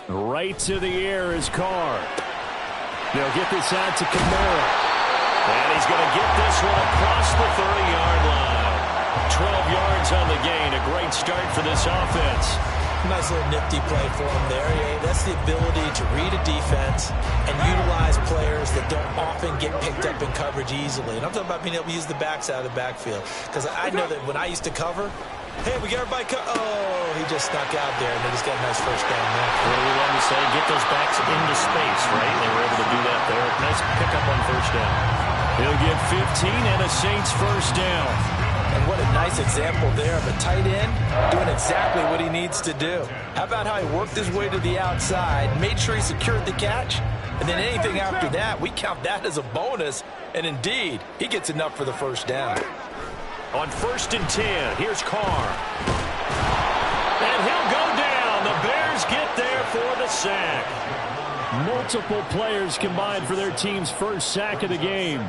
Right to the air is Carr. They'll get this out to Kamara. And he's going to get this one across the 30-yard line. 12 yards on the gain. A great start for this offense. Nice little nifty play for him there. Yeah, that's the ability to read a defense and utilize players that don't often get picked up in coverage easily. And I'm talking about being able to use the backs out of the backfield. Because I know that when I used to cover, hey, we got everybody oh, he just snuck out there, and they just got a nice first down there. What do we want to say? Get those backs into space, right? They were able to do that there. Nice pickup on first down. He'll get 15 and a Saints first down. And what a nice example there of a tight end doing exactly what he needs to do. How about how he worked his way to the outside, made sure he secured the catch, and then anything after that, we count that as a bonus. And indeed, he gets enough for the first down. On 1st and 10, here's Carr. And he'll go down. The Bears get there for the sack. Multiple players combined for their team's first sack of the game.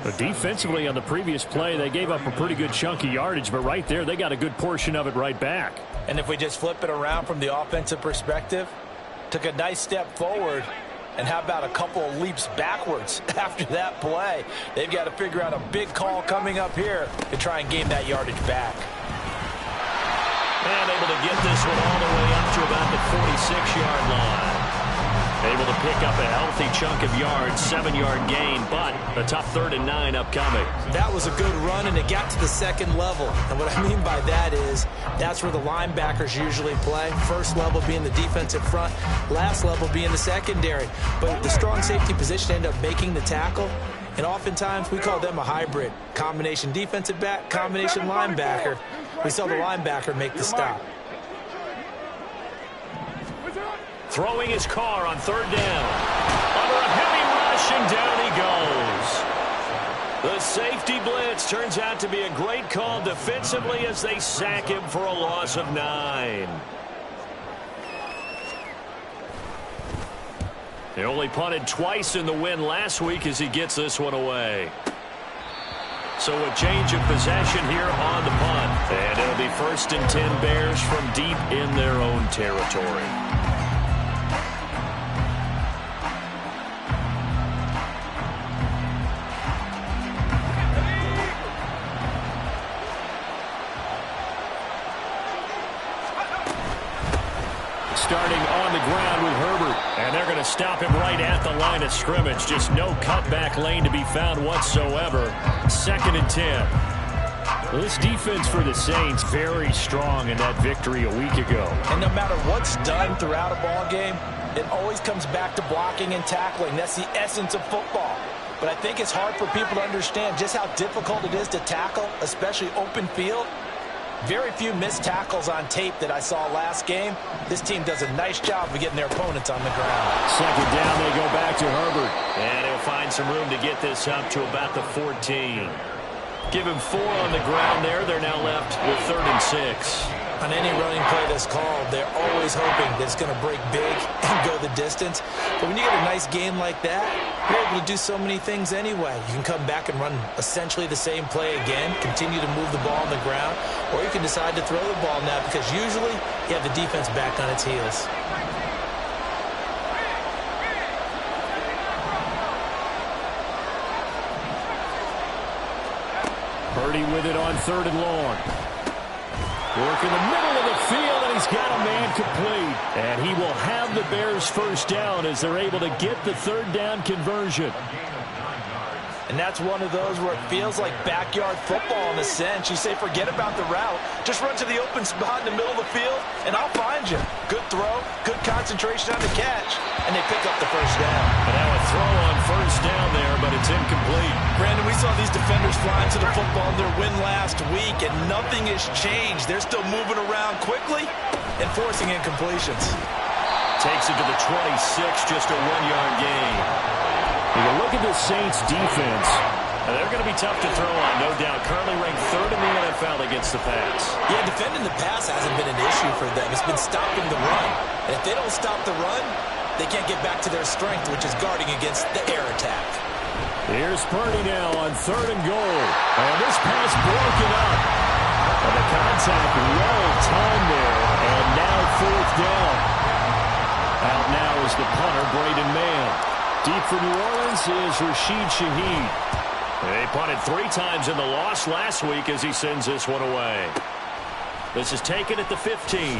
But defensively on the previous play, they gave up a pretty good chunk of yardage, but right there, they got a good portion of it right back. And if we just flip it around from the offensive perspective, took a nice step forward, and how about a couple of leaps backwards after that play? They've got to figure out a big call coming up here to try and gain that yardage back. And able to get this one all the way up to about the 46-yard line. Able to pick up a healthy chunk of yards, 7-yard gain, but a tough 3rd and 9 upcoming. That was a good run, and it got to the second level. And what I mean by that is that's where the linebackers usually play. First level being the defensive front, last level being the secondary. But the strong safety position ended up making the tackle. And oftentimes we call them a hybrid. Combination defensive back, combination linebacker. We saw the linebacker make the stop. Throwing his Carr on 3rd down. Under a heavy rush, and down he goes. The safety blitz turns out to be a great call defensively as they sack him for a loss of 9. They only punted twice in the win last week as he gets this one away. So a change of possession here on the punt. And it'll be 1st and 10 Bears from deep in their own territory. Starting on the ground with Herbert. And they're going to stop him right at the line of scrimmage. Just no cutback lane to be found whatsoever. 2nd and 10. Well, this defense for the Saints very strong in that victory a week ago. And no matter what's done throughout a ball game, it always comes back to blocking and tackling. That's the essence of football. But I think it's hard for people to understand just how difficult it is to tackle, especially open field. Very few missed tackles on tape that I saw last game. This team does a nice job of getting their opponents on the ground. 2nd down, they go back to Herbert. And he'll find some room to get this up to about the 14. Give him 4 on the ground there. They're now left with 3rd and 6. On any running play that's called, they're always hoping that it's going to break big and go the distance. But when you get a nice game like that, you're able to do so many things anyway. You can come back and run essentially the same play again, continue to move the ball on the ground, or you can decide to throw the ball now because usually you have the defense back on its heels. Purdy with it on 3rd and long. Work in the middle of the field, and he's got a man complete. And he will have the Bears first down as they're able to get the 3rd down conversion. And that's one of those where it feels like backyard football in a sense. You say forget about the route. Just run to the open spot in the middle of the field, and I'll find you. Good throw, good concentration on the catch, and they pick up the first down. And now a throw on 1st down there, but it's incomplete. Brandon, we saw these defenders flying to the football in their win last week, and nothing has changed. They're still moving around quickly and forcing incompletions. Takes it to the 26, just a 1-yard gain. You can look at the Saints defense. They're going to be tough to throw on, no doubt. Currently ranked 3rd in the NFL against the pass. Yeah, defending the pass hasn't been an issue for them. It's been stopping the run. And if they don't stop the run, they can't get back to their strength, which is guarding against the air attack. Here's Purdy now on 3rd and goal. And this pass broken up. And the contact well timed there. And now 4th down. Out is the punter, Braden Mann. Deep for New Orleans is Rashid Shaheed. They punted 3 times in the loss last week as he sends this one away. This is taken at the 15.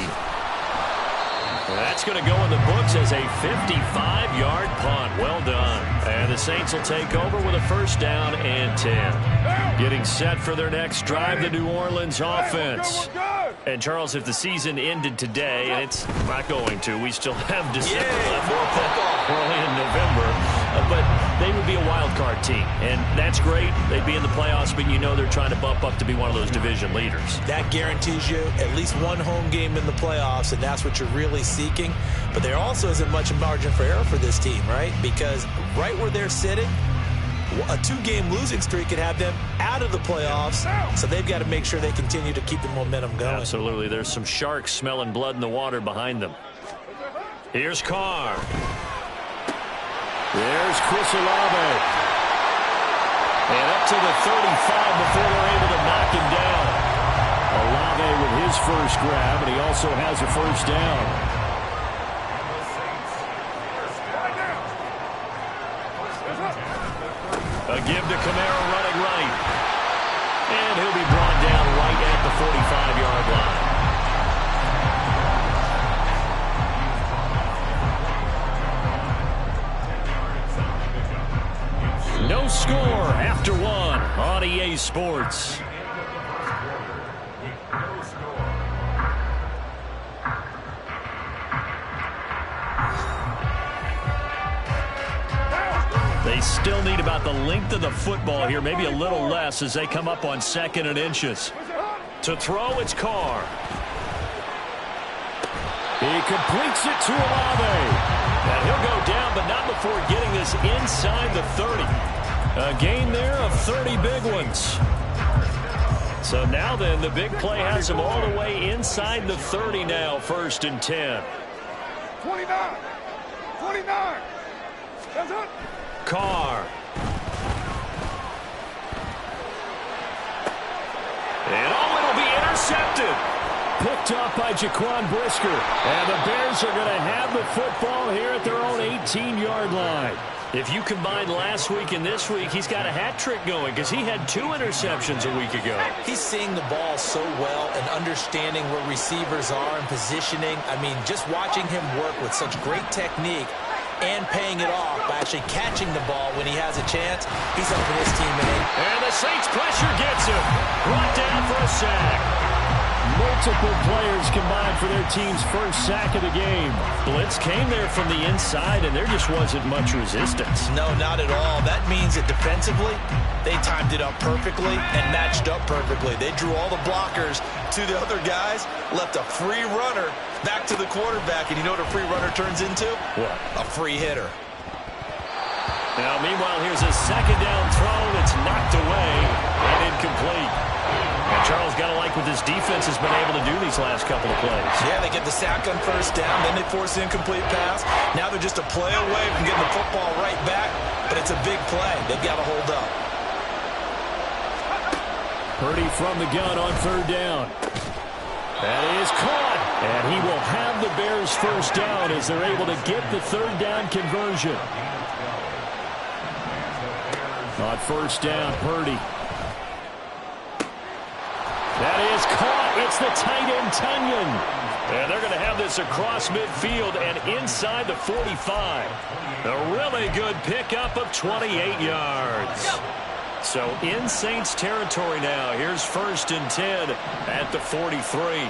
That's going to go in the books as a 55-yard punt. Well done. And the Saints will take over with a first down and 10. Getting set for their next drive, the New Orleans offense. And, Charles, if the season ended today, and it's not going to, we still have December left, early in November, but they would be a wild card team. And that's great. They'd be in the playoffs, but you know they're trying to bump up to be one of those division leaders. That guarantees you at least one home game in the playoffs, and that's what you're really seeking. But there also isn't much margin for error for this team, right? Because right where they're sitting, a 2-game losing streak could have them out of the playoffs, so they've got to make sure they continue to keep the momentum going. Absolutely. There's some sharks smelling blood in the water behind them. Here's Carr. There's Chris Olave. And up to the 35 before they're able to knock him down. Olave with his first grab, and he also has a first down. A give to Kamara running right. And he'll be brought down right at the 45-yard line. No score after 1 on EA Sports. They still need about the length of the football here, maybe a little less as they come up on 2nd and inches. To throw, it's Carr. He completes it to Olave. And he'll go down, but not before getting this inside the 30. A gain there of 30 big ones. So now then, the big play has him all the way inside the 30 now, 1st and 10. 29. 29. That's it. Carr. And it'll be intercepted. Picked off by Jaquan Brisker. And the Bears are going to have the football here at their own 18-yard line. If you combine last week and this week, he's got a hat trick going because he had 2 interceptions a week ago. He's seeing the ball so well and understanding where receivers are and positioning. I mean, just watching him work with such great technique and paying it off by actually catching the ball when he has a chance. He's up for his teammate. And the Saints pressure gets him. Brought down for a sack. Multiple players combined for their team's first sack of the game. Blitz came there from the inside, and there just wasn't much resistance. No, not at all. That means that defensively, they timed it up perfectly and matched up perfectly. They drew all the blockers to the other guys, left a free runner back to the quarterback, and you know what a free runner turns into? What? A free hitter. Now, meanwhile, here's a 2nd down throw that's knocked away and incomplete. And Charles got to like what this defense has been able to do these last couple of plays. Yeah, they get the sack on 1st down, then they force the incomplete pass. Now they're just a play away from getting the football right back, but it's a big play. They've got to hold up. Purdy from the gun on 3rd down. That is caught, and he will have the Bears' first down as they're able to get the 3rd down conversion. On 1st down, Purdy. That is caught. It's the tight end, Tunyon. And they're going to have this across midfield and inside the 45. A really good pickup of 28 yards. So in Saints territory now. Here's 1st and 10 at the 43.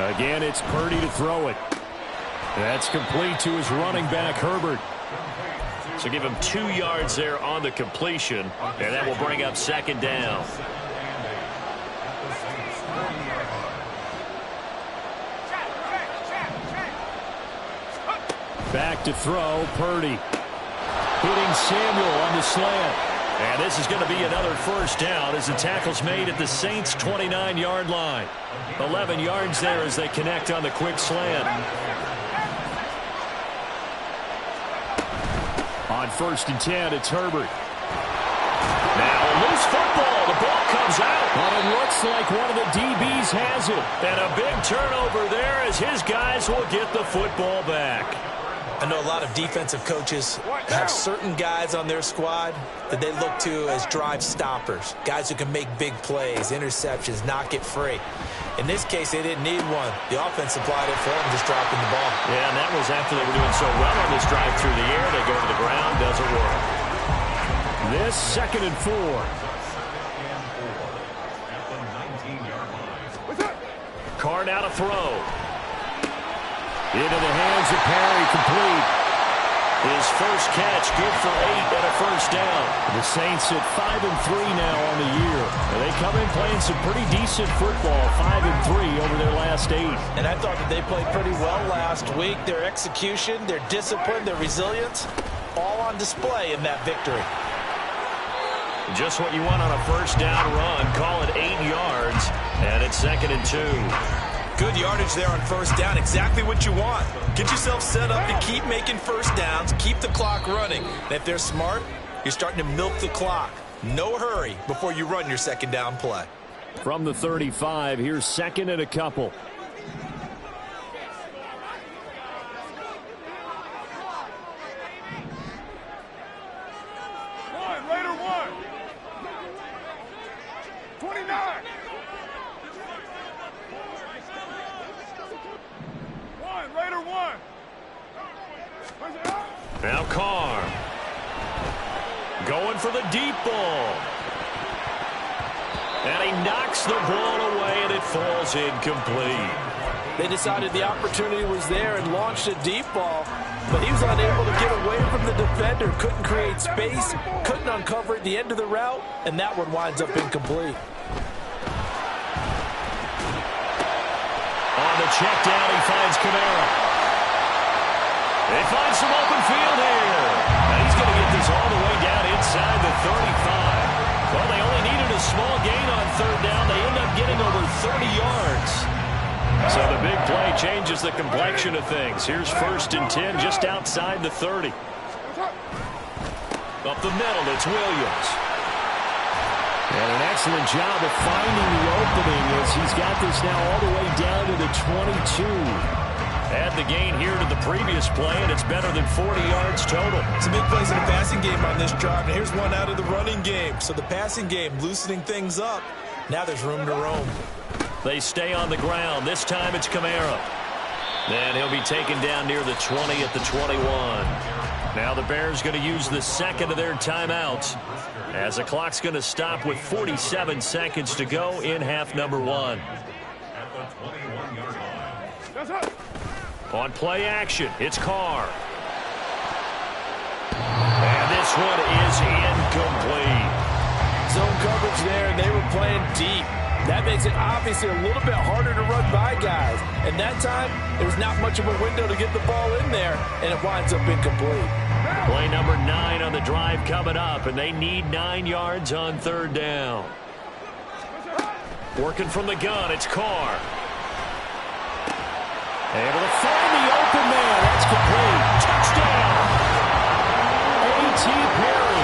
Again, it's Purdy to throw it. That's complete to his running back, Herbert. So give him 2 yards there on the completion, and that will bring up 2nd down. Back to throw, Purdy. Hitting Samuel on the slant. And this is going to be another 1st down as the tackle's made at the Saints' 29-yard line. 11 yards there as they connect on the quick slant. On 1st and 10, it's Herbert. Now a loose football. The ball comes out. But it looks like one of the DBs has it. And a big turnover there as his guys will get the football back. I know a lot of defensive coaches have certain guys on their squad that they look to as drive stoppers, guys who can make big plays, interceptions, knock it free. In this case, they didn't need one. The offense supplied it for them, just dropping the ball. Yeah, and that was after they were doing so well on this drive through the air. They go to the ground, doesn't work. This 2nd and 4. Carr now to throw. Into the hands of Perry, complete. His first catch, good for 8 and a first down. The Saints at 5-3 now on the year. And they come in playing some pretty decent football, 5-3 over their last 8. And I thought that they played pretty well last week. Their execution, their discipline, their resilience, all on display in that victory. Just what you want on a first down run. Call it 8 yards, and it's 2nd and 2. Good yardage there on first down. Exactly what you want. Get yourself set up to keep making first downs, keep the clock running. And if they're smart, you're starting to milk the clock. No hurry before you run your second down play. From the 35, here's 2nd and a couple. Raider 1. 29. Raider 1. Now Carr. Going for the deep ball. And he knocks the ball away, and it falls incomplete. They decided the opportunity was there and launched a deep ball, but he was unable to get away from the defender, couldn't create space, couldn't uncover at the end of the route, and that one winds up incomplete. On the check down, he finds Kamara. They find some open field here. And he's going to get this all the way down inside the 35. Well, they only needed a small gain on third down. They end up getting over 30 yards. So the big play changes the complexion of things. Here's 1st and 10 just outside the 30. Up the middle, it's Williams. And an excellent job of finding the opening as he's got this now all the way down to the 22. Add the gain here to the previous play, and it's better than 40 yards total. Some big plays in the passing game on this drive, and here's one out of the running game. So the passing game loosening things up. Now there's room to roam. They stay on the ground. This time it's Kamara. And he'll be taken down near the 20 at the 21. Now the Bears going to use the 2nd of their timeouts as the clock's going to stop with 47 seconds to go in half number 1. On play action, it's Carr. And this one is incomplete. Zone coverage there, and they were playing deep. That makes it obviously a little bit harder to run by guys. And that time, there was not much of a window to get the ball in there, and it winds up incomplete. Play number 9 on the drive coming up, and they need 9 yards on third down. Working from the gun, it's Carr. Able to find the open man. That's complete. Touchdown. A.T. Perry.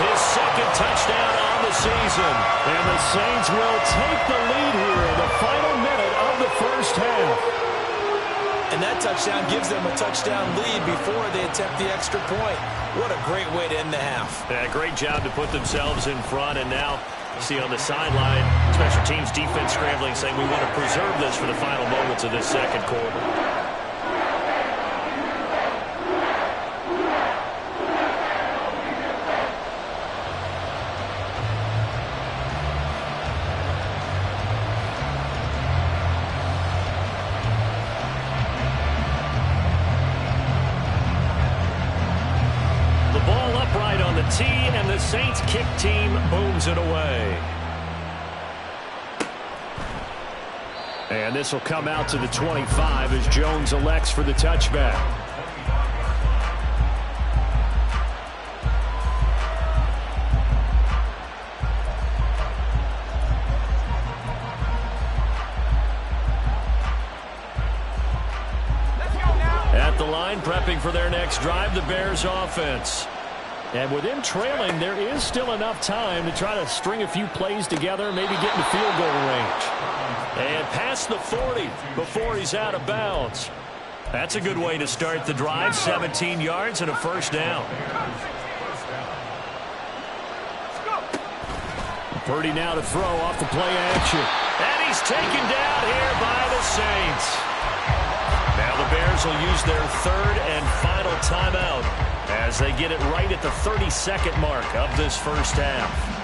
His 2nd touchdown on the season. And the Saints will take the lead here in the final minute of the first half. And that touchdown gives them a touchdown lead before they attempt the extra point. What a great way to end the half. Yeah, great job to put themselves in front, and now see on the sideline, special teams defense scrambling, saying we want to preserve this for the final moments of this second quarter. Tee, and the Saints kick team booms it away. And this will come out to the 25 as Jones elects for the touchback. At the line, prepping for their next drive, the Bears offense. And with him trailing, there is still enough time to try to string a few plays together, maybe get into field goal range. And past the 40 before he's out of bounds. That's a good way to start the drive. 17 yards and a first down. Purdy now to throw off the play action. And he's taken down here by the Saints. Now the Bears will use their third and final timeout as they get it right at the 32nd mark of this first half.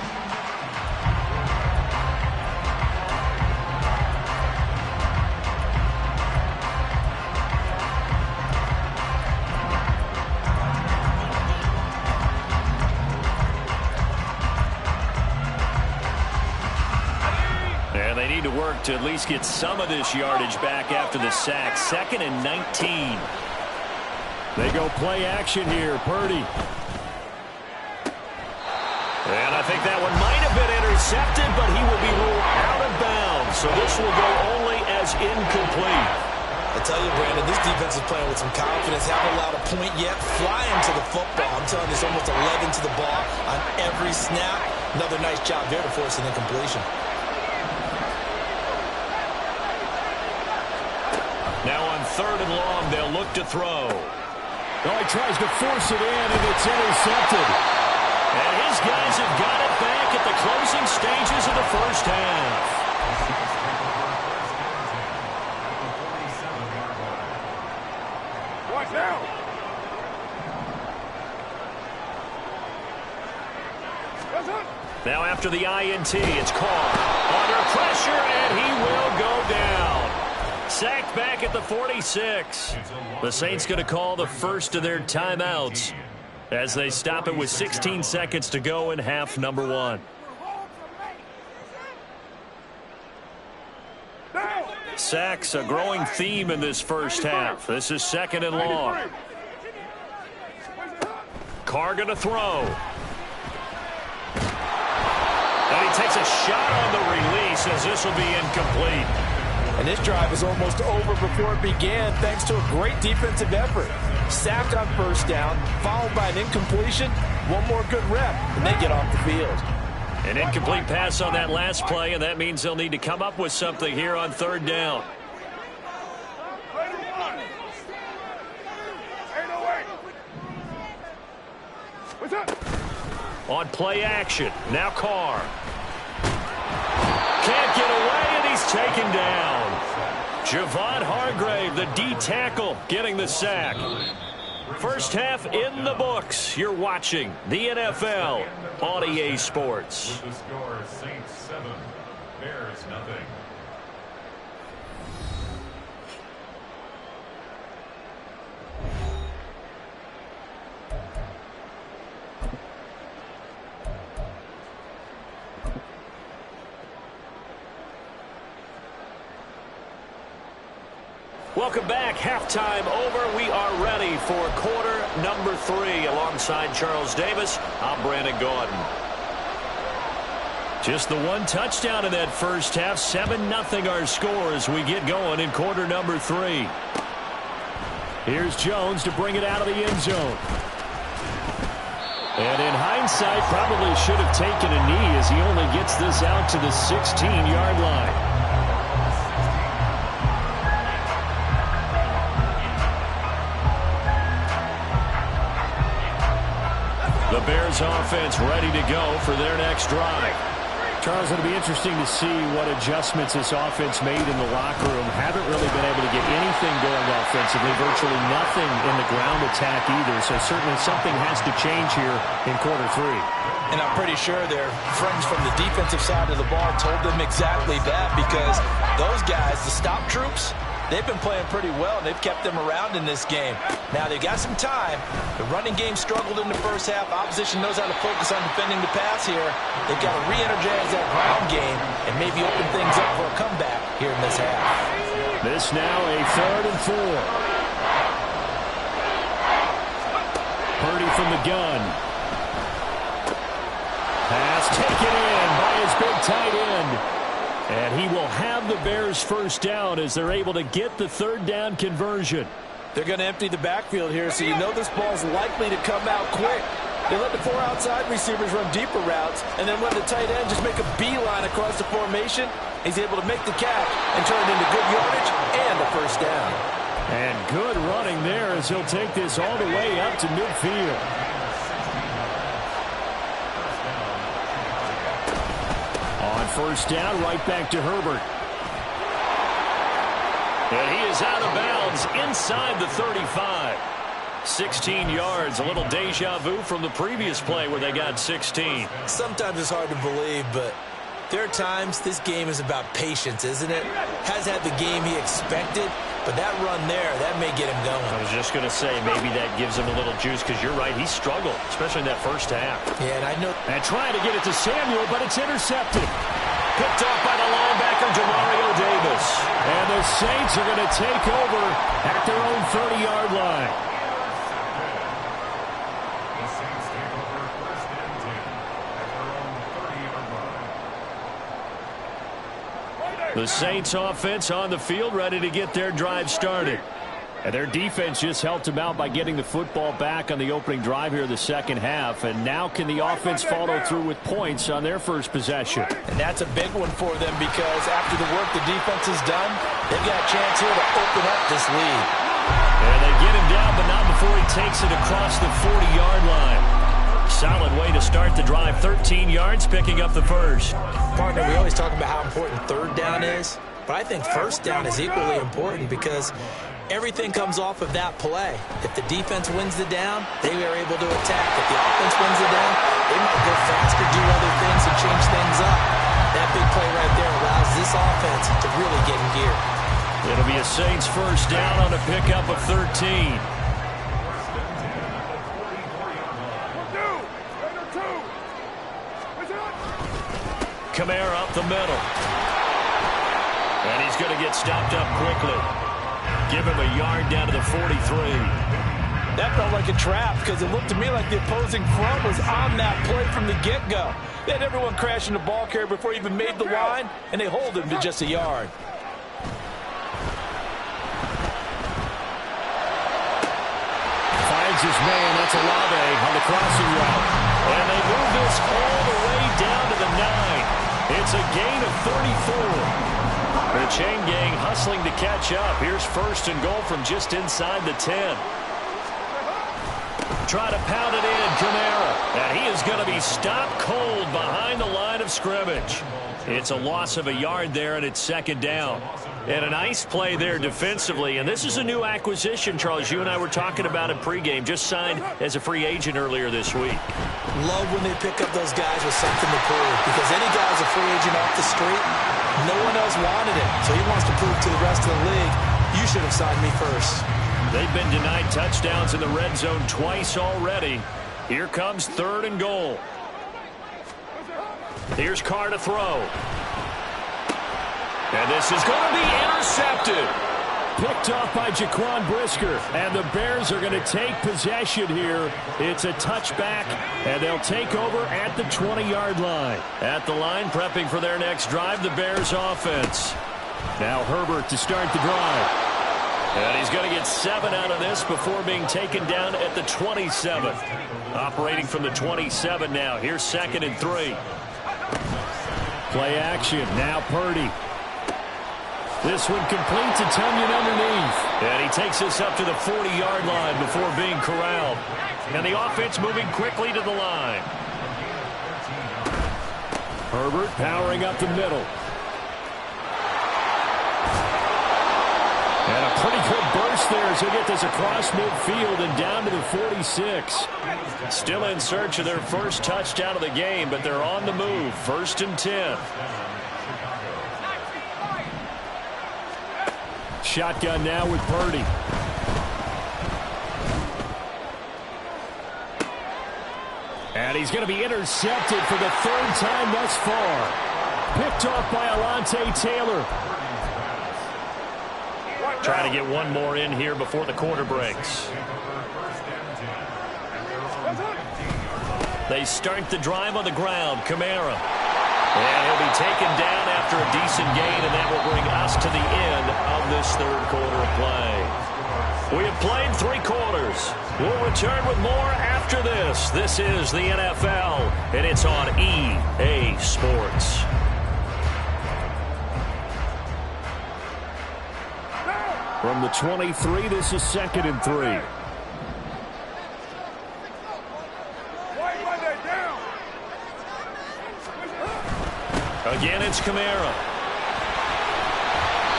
To work to at least get some of this yardage back after the sack. 2nd and 19. They go play action here. Purdy. And I think that one might have been intercepted, but he will be ruled out of bounds. So this will go only as incomplete. I tell you, Brandon, this defense is playing with some confidence. Haven't allowed a point yet. Flying to the football. I'm telling you, it's almost 11 to the ball on every snap. Another nice job there to force an incompletion. Now on 3rd and long, they'll look to throw. Oh, he tries to force it in, and it's intercepted. And his guys have got it back at the closing stages of the first half. Watch out! Now after the INT, it's Carr. Under pressure, and he will go down. Sacked back at the 46. The Saints going to call the first of their timeouts as they stop it with 16 seconds to go in half number 1. Sacks a growing theme in this first half. This is 2nd and long. Carr going to throw. And he takes a shot on the release as this will be incomplete. And this drive is almost over before it began thanks to a great defensive effort. Sack on first down, followed by an incompletion. One more good rep, and they get off the field. An incomplete pass on that last play, and that means they'll need to come up with something here on 3rd down. On play action, now Carr. Can't get away, and he's taken down. Javon Hargrave, the D tackle, getting the sack. First half in the books. You're watching the NFL on EA Sports. The score, Saints 7, Bears nothing. Welcome back. Halftime over. We are ready for quarter number 3. Alongside Charles Davis, I'm Brandon Gaudin. Just the one touchdown in that first half. 7-0 our score as we get going in quarter number 3. Here's Jones to bring it out of the end zone. And in hindsight, probably should have taken a knee as he only gets this out to the 16-yard line. The Bears offense ready to go for their next drive. Charles, it'll be interesting to see what adjustments this offense made in the locker room. Haven't really been able to get anything going offensively, virtually nothing in the ground attack either. So certainly something has to change here in quarter 3. And I'm pretty sure their friends from the defensive side of the ball told them exactly that, because those guys, the stop troops, they've been playing pretty well, and they've kept them around in this game. Now, they've got some time. The running game struggled in the first half. Opposition knows how to focus on defending the pass here. They've got to re-energize that ground game and maybe open things up for a comeback here in this half. This now a 3rd and 4. Purdy from the gun. Pass taken in by his big tight end. And he will have the Bears first down as they're able to get the 3rd down conversion. They're going to empty the backfield here, so you know this ball's likely to come out quick. They let the 4 outside receivers run deeper routes and then let the tight end just make a beeline across the formation. He's able to make the catch and turn it into good yardage and a first down. And good running there as he'll take this all the way up to midfield. On first down, right back to Herbert. And he is out of bounds inside the 35. 16 yards, a little deja vu from the previous play where they got 16. Sometimes it's hard to believe, but there are times this game is about patience, isn't it? Has had the game he expected, but that run there, that may get him going. I was just going to say maybe that gives him a little juice because you're right, he struggled, especially in that first half. Yeah, and I know. And trying to get it to Samuel, but it's intercepted. Picked off by the linebacker, Demario Davis. And the Saints are going to take over at their own 30-yard line. The Saints offense on the field, ready to get their drive started. And their defense just helped them out by getting the football back on the opening drive here in the second half. And now can the offense follow through with points on their first possession? And that's a big one for them because after the work the defense has done, they've got a chance here to open up this lead. And they get him down, but not before he takes it across the 40-yard line. Solid way to start the drive. 13 yards, picking up the first. Partner, we always talk about how important third down is, but I think first down is equally important because everything comes off of that play. If the defense wins the down, they are able to attack. If the offense wins the down, they might go faster, do other things, and change things up. That big play right there allows this offense to really get in gear. It'll be a Saints first down on a pickup of 13. Kamara up the middle. And he's going to get stopped up quickly. Give him a yard down to the 43. That felt like a trap because it looked to me like the opposing front was on that play from the get-go. They had everyone crashing the ball carrier before he even made the line, and they hold him to just a yard. Finds his man. That's Olave on the crossing route. And they move this all the way down to the 9. It's a gain of 34. The chain gang hustling to catch up. Here's first and goal from just inside the 10. Try to pound it in, Kamara. And he is going to be stopped cold behind the line of scrimmage. It's a loss of a yard there, and it's second down. And a nice play there defensively. And this is a new acquisition, Charles. You and I were talking about it pregame. Just signed as a free agent earlier this week. Love when they pick up those guys with something to prove. Because any guy's a free agent off the street, no one else wanted him. So he wants to prove to the rest of the league, you should have signed me first. They've been denied touchdowns in the red zone twice already. Here comes third and goal. Here's Carr to throw. And this is going to be intercepted. Picked off by Jaquan Brisker. And the Bears are going to take possession here. It's a touchback, and they'll take over at the 20-yard line. At the line, prepping for their next drive, the Bears offense. Now Herbert to start the drive. And he's going to get 7 out of this before being taken down at the 27. Operating from the 27 now. Here's second and 3. Play action. Now Purdy. This one complete to Tonyan underneath. And he takes this up to the 40-yard line before being corralled. And the offense moving quickly to the line. Herbert powering up the middle. And a pretty good burst there as he'll get this across midfield and down to the 46. Still in search of their first touchdown of the game, but they're on the move. First and 10. Shotgun now with Purdy. And he's going to be intercepted for the third time thus far. Picked off by Alontae Taylor. Trying to get one more in here before the quarter breaks. They start the drive on the ground. Kamara. And he'll be taken down after a decent gain, and that will bring us to the end of this third quarter of play. We have played 3 quarters. We'll return with more after this. This is the NFL, and it's on EA Sports. From the 23, this is 2nd and 3. Again, it's Kamara.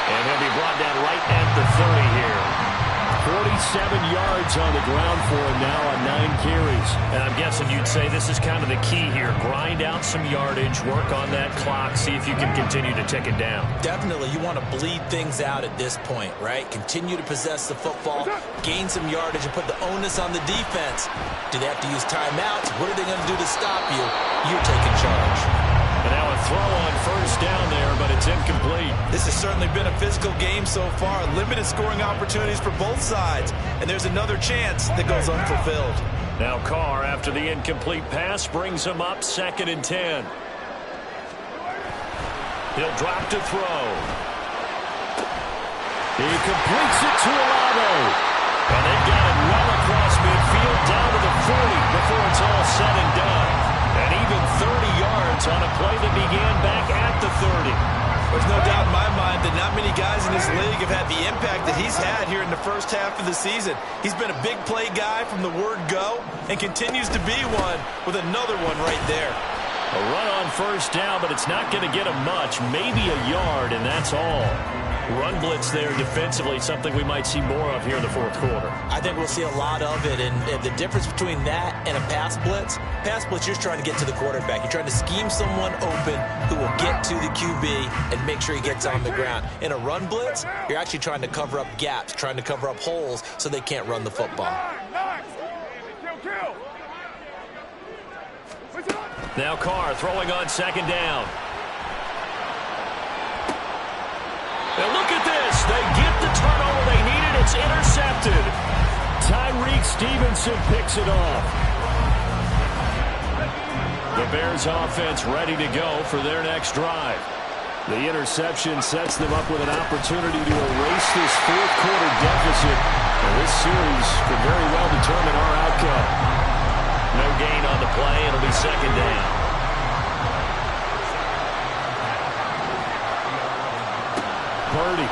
And he'll be brought down right at the 30 here. 47 yards on the ground for him now on 9 carries. And I'm guessing you'd say this is kind of the key here. Grind out some yardage, work on that clock, see if you can continue to tick it down. Definitely, you want to bleed things out at this point, right? Continue to possess the football, gain some yardage, and put the onus on the defense. Do they have to use timeouts? What are they going to do to stop you? You're taking charge. And now a throw on first down there, but it's incomplete. This has certainly been a physical game so far. Limited scoring opportunities for both sides. And there's another chance that goes unfulfilled. Now Carr, after the incomplete pass, brings him up 2nd and 10. He'll drop to throw. He completes it to Olave. And they've got it well across midfield down to the 40 before it's all said and done. And even 30 yards on a play that began back at the 30. There's no doubt in my mind that not many guys in this league have had the impact that he's had here in the first half of the season. He's been a big play guy from the word go and continues to be one with another one right there. A run on first down, but it's not going to get him much. Maybe a yard, and that's all. Run blitz there defensively, something we might see more of here in the 4th quarter. I think we'll see a lot of it, and the difference between that and a pass blitz, you're trying to get to the quarterback. You're trying to scheme someone open who will get to the QB and make sure he gets on the ground. In a run blitz, you're actually trying to cover up gaps, trying to cover up holes so they can't run the football. Now Carr throwing on 2nd down. And look at this. They get the turnover they needed. It's intercepted. Tyreek Stevenson picks it off. The Bears offense ready to go for their next drive. The interception sets them up with an opportunity to erase this 4th quarter deficit. And this series could very well determine our outcome. No gain on the play. It'll be 2nd down. Purdy.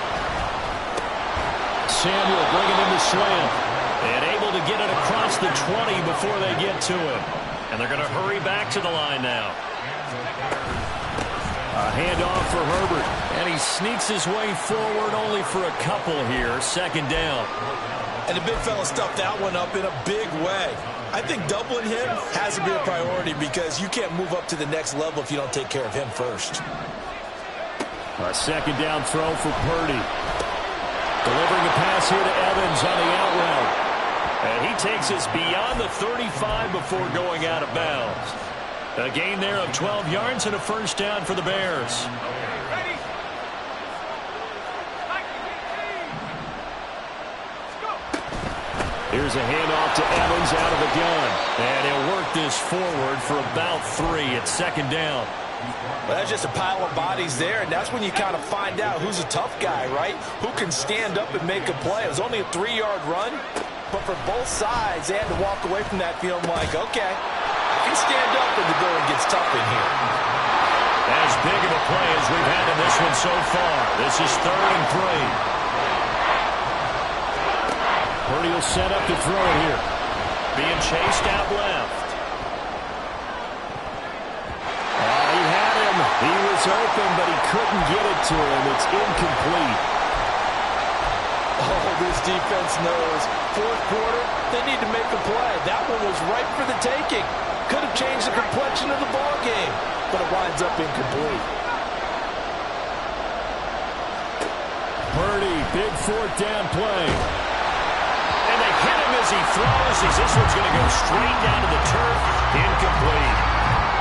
Samuel bringing him to slam. And able to get it across the 20 before they get to him. And they're going to hurry back to the line now. A handoff for Herbert. And he sneaks his way forward only for a couple here. 2nd down. And the big fella stuffed that one up in a big way. I think doubling him has to be a priority because you can't move up to the next level if you don't take care of him first. A 2nd down throw for Purdy. Delivering a pass here to Evans on the out route. And he takes us beyond the 35 before going out of bounds. A gain there of 12 yards and a first down for the Bears. Here's a handoff to Evans out of the gun. And he'll work this forward for about 3 at 2nd down. Well, that's just a pile of bodies there, and that's when you kind of find out who's a tough guy, right? Who can stand up and make a play. It was only a 3-yard run, but for both sides, they had to walk away from that feeling like, okay, I can stand up when the going gets tough in here. As big of a play as we've had in this one so far. This is 3rd and 3. Purdy will set up to throw it here. Being chased out left. He was open, but he couldn't get it to him. It's incomplete. Oh, this defense knows. 4th quarter, they need to make a play. That one was ripe for the taking. Could have changed the complexion of the ball game, but it winds up incomplete. Purdy, big 4th down play. And they hit him as he throws, as this one's going to go straight down to the turf. Incomplete.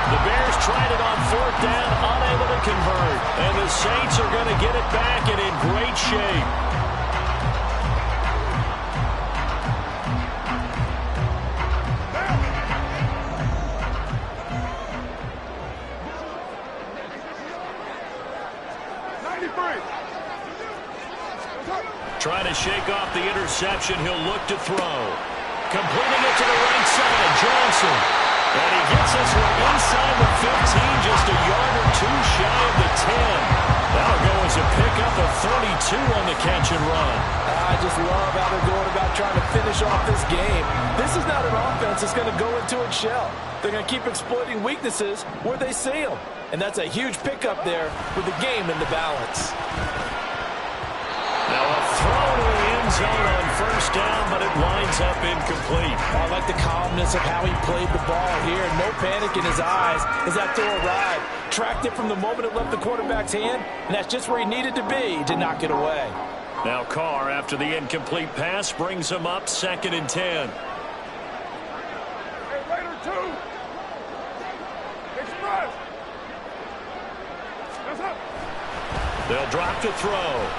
The Bears tried it on 4th down, unable to convert. And the Saints are going to get it back and in great shape. trying to shake off the interception. He'll look to throw. Completing it to the right side, Johnson. And he gets this one inside the 15, just a yard or two shy of the 10. That'll go as a pickup of 32 on the catch and run. I just love how they're going about trying to finish off this game. This is not an offense that's going to go into its shell. They're going to keep exploiting weaknesses where they see them. And that's a huge pickup there with the game in the balance. Now a throw to the end zone on first down, but it winds up incomplete. I like the calmness of how he played the ball here. No panic in his eyes as that throw arrived. Tracked it from the moment it left the quarterback's hand, and that's just where he needed to be to knock it away. Now Carr, after the incomplete pass, brings him up 2nd and 10. Hey, Raider 2. Express. That's up. They'll drop to throw.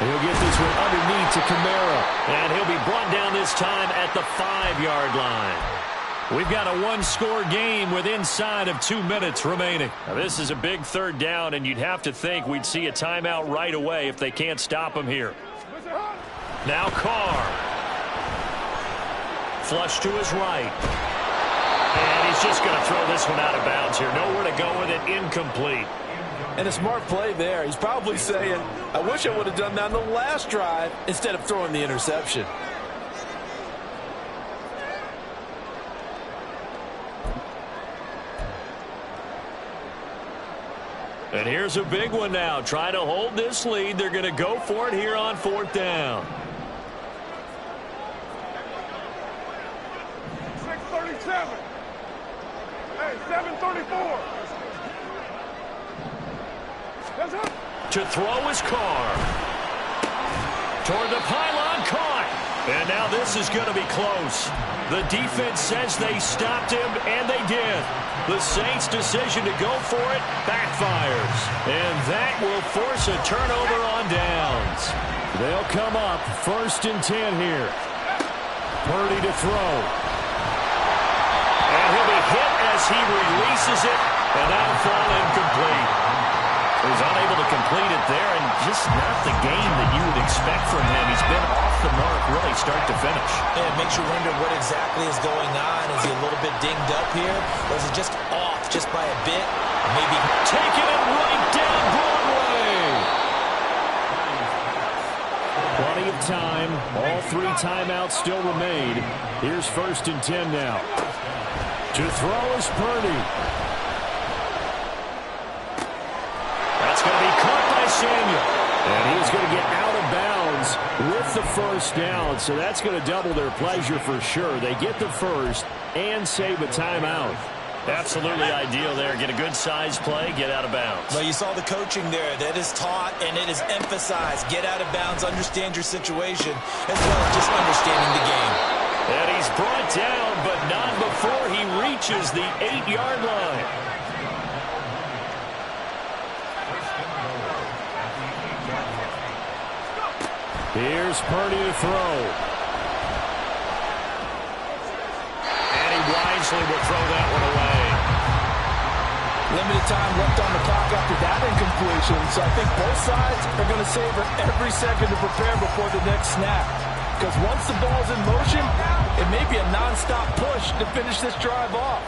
He'll get this one underneath to Kamara. And he'll be brought down this time at the 5-yard line. We've got a one-score game with inside of 2 minutes remaining. Now, this is a big 3rd down, and you'd have to think we'd see a timeout right away if they can't stop him here. Now Carr. Flush to his right. And he's just going to throw this one out of bounds here. Nowhere to go with it. Incomplete. And a smart play there. He's probably saying, I wish I would have done that on the last drive instead of throwing the interception. And here's a big one now. Trying to hold this lead. They're going to go for it here on 4th down. 6:37. Hey, 7:34. That's up. To throw is Carr. Toward the pylon, caught. And now this is going to be close. The defense says they stopped him, and they did. The Saints' decision to go for it backfires. And that will force a turnover on downs. They'll come up 1st and 10 here. Purdy to throw. And he'll be hit as he releases it, and that'll fall incomplete. He was unable to complete it there, and just not the game that you would expect from him. He's been off the mark really start to finish. And it makes you wonder what exactly is going on. Is he a little bit dinged up here? Or is it just off just by a bit? Maybe taking it right down Broadway. Plenty of time. All 3 timeouts still remain. Here's 1st and 10 now. To throw is Purdy. That's going to be caught by Samuel. And he's going to get out of bounds with the 1st down. So that's going to double their pleasure for sure. They get the 1st and save a timeout. Absolutely ideal there. Get a good size play, get out of bounds. Well, you saw the coaching there. That is taught and it is emphasized. Get out of bounds, understand your situation, as well as just understanding the game. And he's brought down, but not before he reaches the 8-yard line. Here's Purdy to throw. And he wisely will throw that one away. Limited time left on the clock after that incompletion, so I think both sides are going to savor every second to prepare before the next snap. Because once the ball's in motion, it may be a nonstop push to finish this drive off.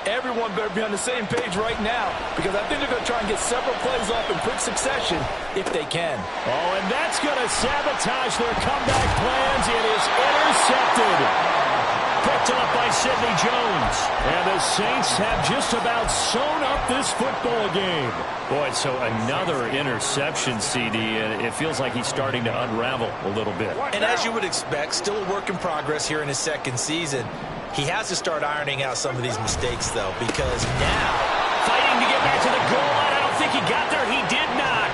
Everyone better be on the same page right now, because I think they're going to try and get several plays off in quick succession if they can. Oh, and that's going to sabotage their comeback plans. It is intercepted. Picked up by Sidney Jones. And the Saints have just about sewn up this football game. Boy, so another interception, CD, and it feels like he's starting to unravel a little bit. And as you would expect, still a work in progress here in his 2nd season. He has to start ironing out some of these mistakes, though, because now fighting to get back to the goal line. I don't think he got there. He did not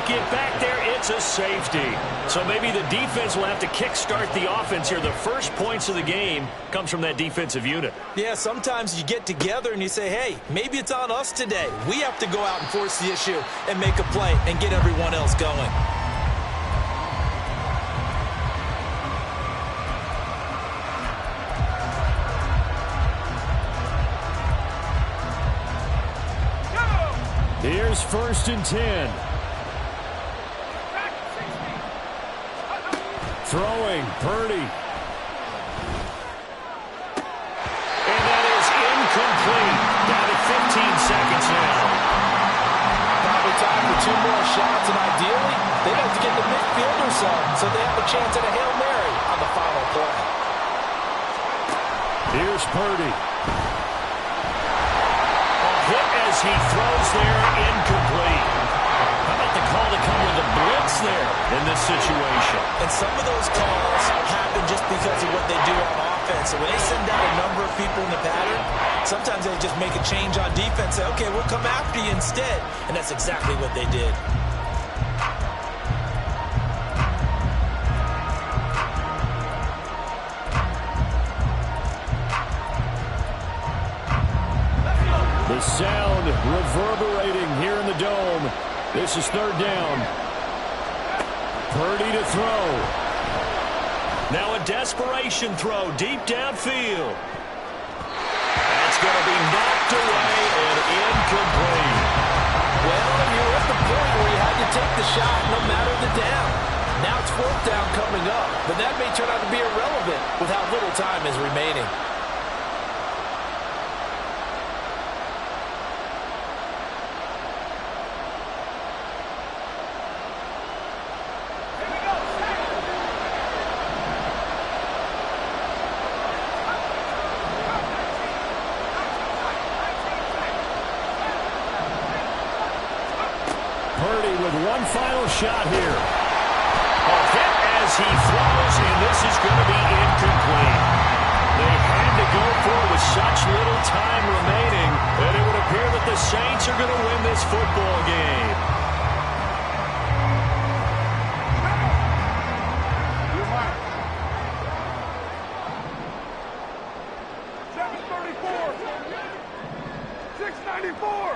get back there. It's a safety. So maybe the defense will have to kickstart the offense here. The first points of the game comes from that defensive unit. Yeah, sometimes you get together and you say, hey, maybe it's on us today. We have to go out and force the issue and make a play and get everyone else going. Here's 1st and 10. Throwing, Purdy. And that is incomplete. Down to 15 seconds now. Probably time for 2 more shots, and ideally, they'd like to get the midfielder so they have a chance at a Hail Mary on the final play. Here's Purdy. A hit as he throws there, incomplete. How about the call to come with a blitz there in this situation? And some of those calls happen just because of what they do on offense. So when they send out a number of people in the pattern, sometimes they just make a change on defense, say, okay, we'll come after you instead. And that's exactly what they did. The sound reverberating here in the Dome. This is 3rd down. Purdy to throw. Now a desperation throw deep downfield. That's going to be knocked away and incomplete. Well, you're at the point where you had to take the shot no matter the down. Now it's 4th down coming up, but that may turn out to be irrelevant with how little time is remaining. Purdy with one final shot here. A hit as he throws, and this is going to be incomplete. They had to go for it with such little time remaining, and it would appear that the Saints are going to win this football game. You're right. 734. 694.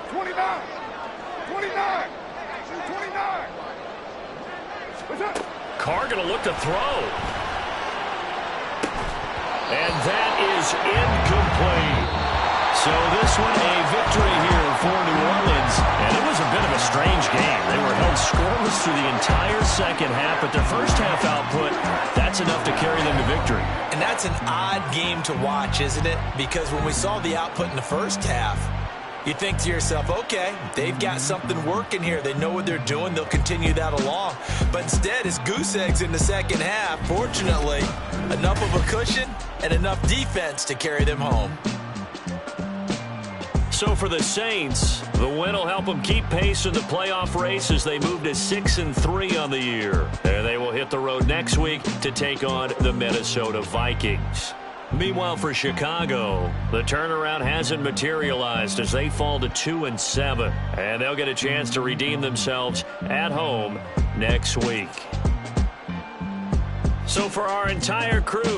29. 29. 29. What's up? Carr going to look to throw. And that is incomplete. So this one a victory here for New Orleans. And it was a bit of a strange game. They were held scoreless through the entire second half, but their first half output, that's enough to carry them to victory. And that's an odd game to watch, isn't it? Because when we saw the output in the first half, you think to yourself, okay, they've got something working here. They know what they're doing. They'll continue that along. But instead, it's goose eggs in the second half. Fortunately, enough of a cushion and enough defense to carry them home. So for the Saints, the win will help them keep pace in the playoff race as they move to 6-3 on the year. And they will hit the road next week to take on the Minnesota Vikings. Meanwhile, for Chicago, the turnaround hasn't materialized as they fall to 2-7. And they'll get a chance to redeem themselves at home next week. So for our entire crew,